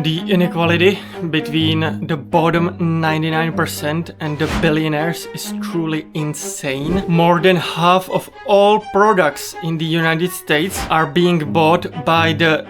The inequality between the bottom 99% and the billionaires is truly insane. More than half of all products in the United States are being bought by the,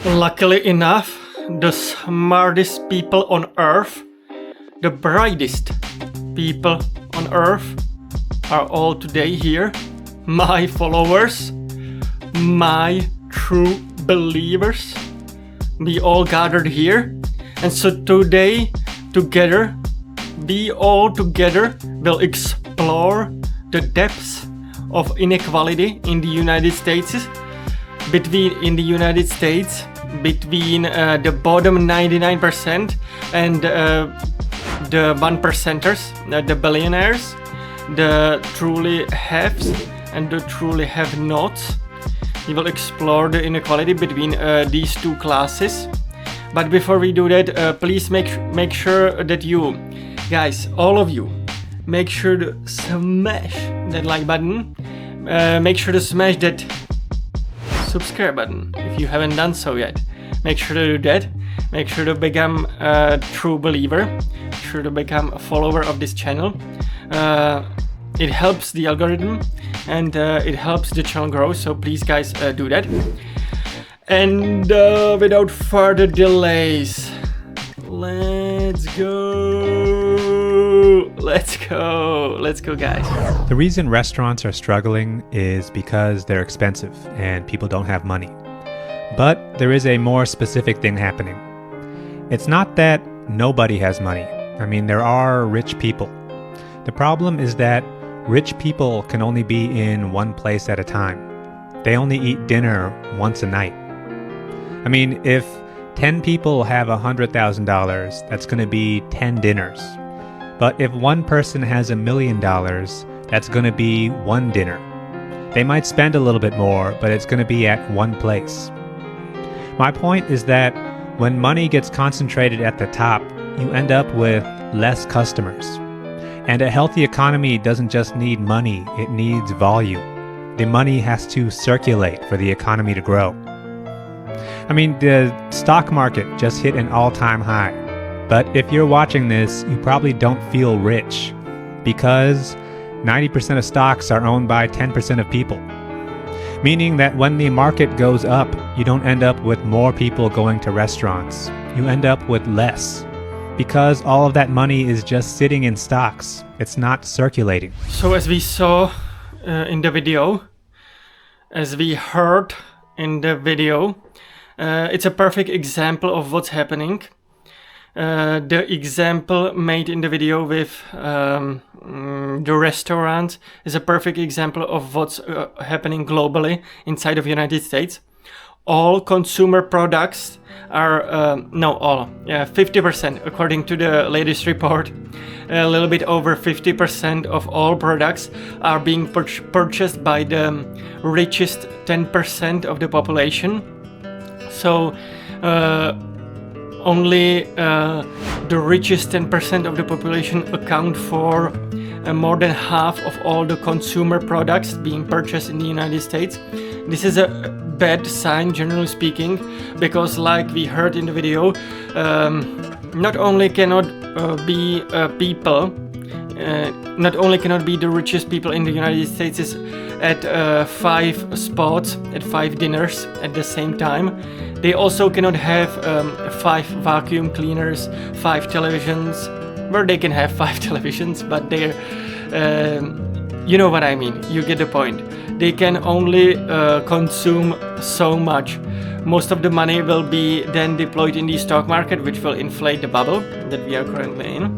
luckily enough, the smartest people on earth. The brightest people on earth are all today here. My followers, my true believers. We all gathered here, and so today, together, we all together will explore the depths of inequality in the United States, between the bottom 99% and the 1%ers, the billionaires, the truly haves and the truly have-nots. We will explore the inequality between these two classes. But before we do that, please make sure that you, guys, all of you, make sure to smash that like button. Make sure to smash that subscribe button if you haven't done so yet. Make sure to do that. Make sure to become a true believer. Make sure to become a follower of this channel. It helps the algorithm and it helps the channel grow, so please guys do that. And without further delays, let's go guys. The reason restaurants are struggling is because they're expensive and people don't have money. But there is a more specific thing happening. It's not that nobody has money. I mean, there are rich people. The problem is that rich people can only be in one place at a time. They only eat dinner once a night. I mean, if 10 people have $100,000, that's going to be 10 dinners. But if one person has $1 million, that's going to be one dinner. They might spend a little bit more, but it's going to be at one place. My point is that when money gets concentrated at the top, you end up with less customers. And a healthy economy doesn't just need money, it needs volume. The money has to circulate for the economy to grow. I mean, the stock market just hit an all-time high. But if you're watching this, you probably don't feel rich because 90% of stocks are owned by 10% of people. Meaning that when the market goes up, you don't end up with more people going to restaurants. You end up with less. Because all of that money is just sitting in stocks. It's not circulating. So as we saw in the video, as we heard in the video, it's a perfect example of what's happening. The example made in the video with the restaurant is a perfect example of what's happening globally inside of the United States. All consumer products are, 50%, according to the latest report, a little bit over 50% of all products are being purchased by the richest 10% of the population. So only the richest 10% of the population account for more than half of all the consumer products being purchased in the United States. This is a bad sign, generally speaking, because like we heard in the video, not only cannot be the richest people in the United States is at 5 spots, at 5 dinners at the same time. They also cannot have 5 vacuum cleaners, 5 televisions, where they can have 5 televisions, but they're, you know what I mean, you get the point. They can only consume so much. Most of the money will be then deployed in the stock market, which will inflate the bubble that we are currently in.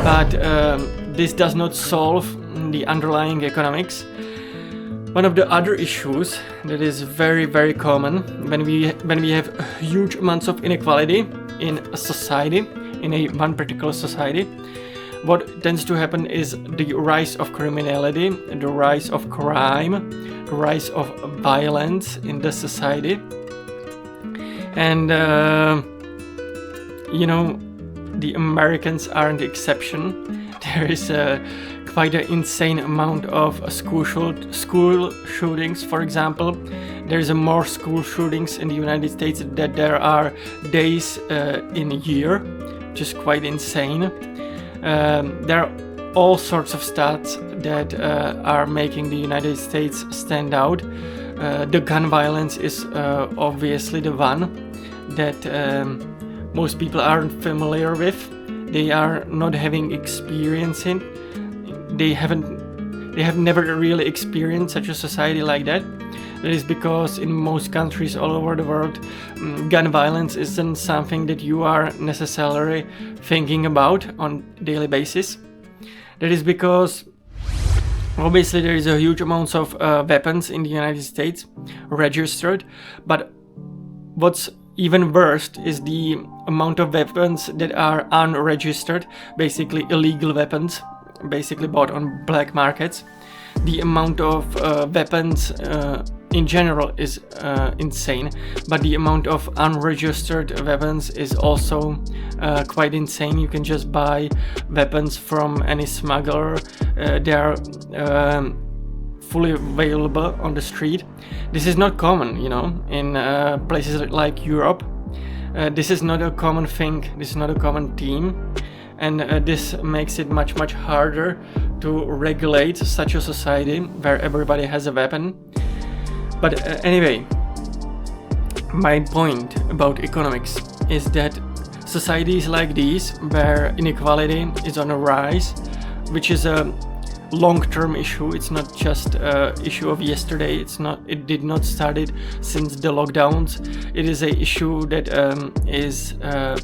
But this does not solve the underlying economics. One of the other issues that is very, very common when we have huge amounts of inequality in a society, in one particular society, what tends to happen is the rise of criminality, the rise of crime, the rise of violence in the society. And the Americans aren't the exception. There is quite an insane amount of school shootings, for example. There's more school shootings in the United States than there are days in a year, which is quite insane. There are all sorts of stats that are making the United States stand out. The gun violence is obviously the one that most people aren't familiar with. They are not having experience in. They have never really experienced such a society like that. That is because in most countries all over the world, gun violence isn't something that you are necessarily thinking about on a daily basis. That is because obviously there is a huge amount of weapons in the United States registered, but what's even worse is the amount of weapons that are unregistered, basically illegal weapons, basically bought on black markets. The amount of weapons in general is insane, but the amount of unregistered weapons is also quite insane. You can just buy weapons from any smuggler. They are fully available on the street. This is not common, in places like Europe. This is not a common thing. This is not a common theme. And this makes it much harder to regulate such a society where everybody has a weapon. But anyway, my point about economics is that societies like these, where inequality is on a rise, which is a long-term issue, it's not just an issue of yesterday, it did not started since the lockdowns. It is an issue that is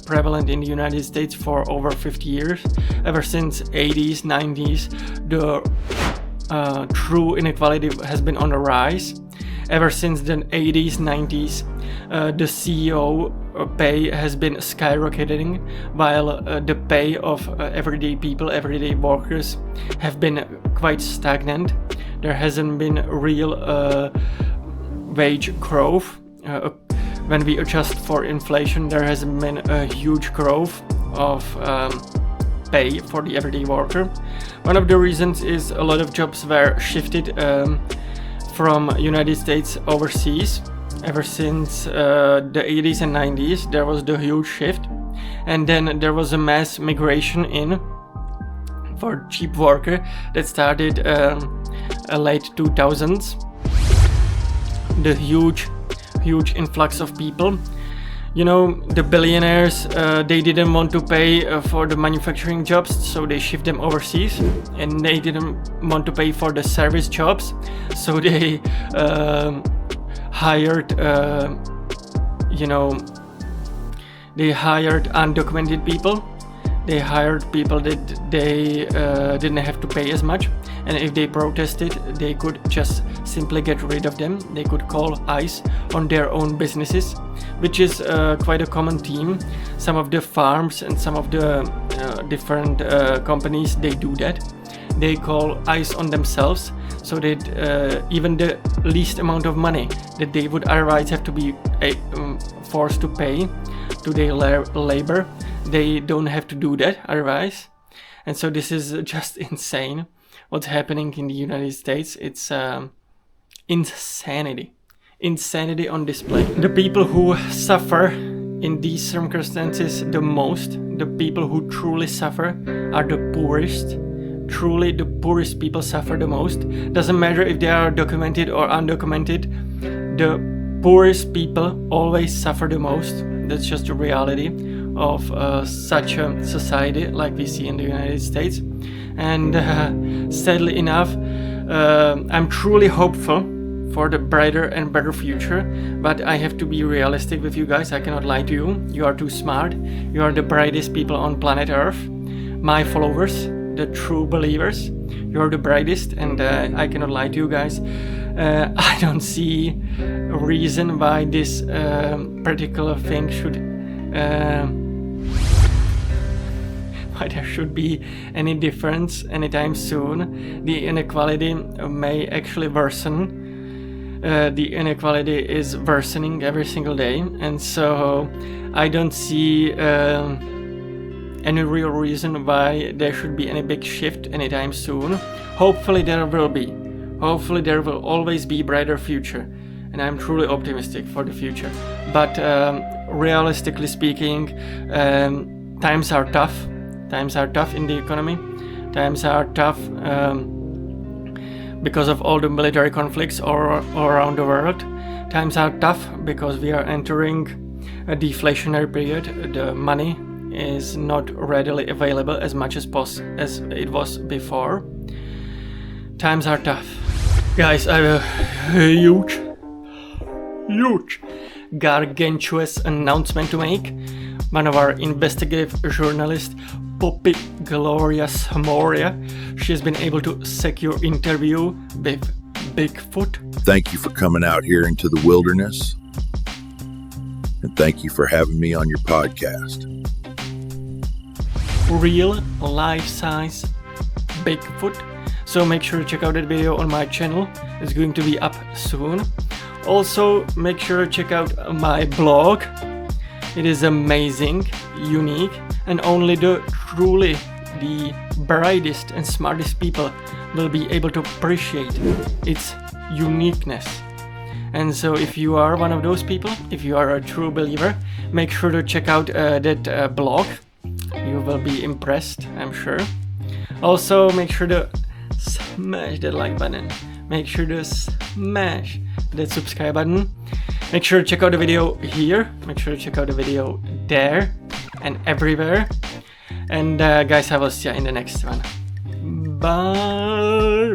prevalent in the United States for over 50 years. Ever since 80s, 90s, the true inequality has been on the rise. Ever since the 80s, 90s, the CEO pay has been skyrocketing, while the pay of everyday people, everyday workers, have been quite stagnant. There hasn't been real wage growth. When we adjust for inflation, there has been a huge growth of pay for the everyday worker. One of the reasons is a lot of jobs were shifted from United States overseas. Ever since the 80s and 90s, there was the huge shift, and then there was a mass migration in for cheap worker that started late 2000s. The huge influx of people. The billionaires, they didn't want to pay for the manufacturing jobs, so they shift them overseas, and they didn't want to pay for the service jobs, so they hired undocumented people. They hired people that they didn't have to pay as much, and if they protested, they could just simply get rid of them. They could call ICE on their own businesses, which is quite a common theme. Some of the farms and some of the different companies, they do that. They call ICE on themselves, so that even the least amount of money that they would otherwise have to be forced to pay to their labor, they don't have to do that otherwise. And so this is just insane what's happening in the United States. It's insanity on display. The people who suffer in these circumstances the most, the people who truly suffer, are the poorest. Truly, the poorest people suffer the most. Doesn't matter if they are documented or undocumented, the poorest people always suffer the most. That's just the reality of such a society like we see in the United States. And sadly enough, I'm truly hopeful for the brighter and better future, but I have to be realistic with you guys. I cannot lie to you. You are too smart. You are the brightest people on planet Earth. My followers, the true believers, you're the brightest, and I cannot lie to you guys. I don't see a reason why this particular thing should why there should be any difference anytime soon. The inequality may actually worsen. The inequality is worsening every single day, and so I don't see any real reason why there should be any big shift anytime soon. Hopefully there will be. Hopefully there will always be a brighter future, and I'm truly optimistic for the future. But realistically speaking, times are tough. Times are tough in the economy. Times are tough because of all the military conflicts all around the world. Times are tough because we are entering a deflationary period. The money is not readily available as much as it was before. Times are tough. Guys, I have a huge, gargantuous announcement to make. One of our investigative journalists, Poppy Gloria Samoria, she has been able to secure interview with Bigfoot. Thank you for coming out here into the wilderness. And thank you for having me on your podcast. Real life-size Bigfoot. So make sure to check out that video on my channel. It's going to be up soon. Also, make sure to check out my blog. It is amazing, unique, and only the brightest and smartest people will be able to appreciate its uniqueness. And so if you are one of those people, if you are a true believer, make sure to check out that blog. You will be impressed, I'm sure. Also, make sure to smash that like button. Make sure to smash that subscribe button. Make sure to check out the video here. Make sure to check out the video there and everywhere. And guys, I will see you in the next one. Bye.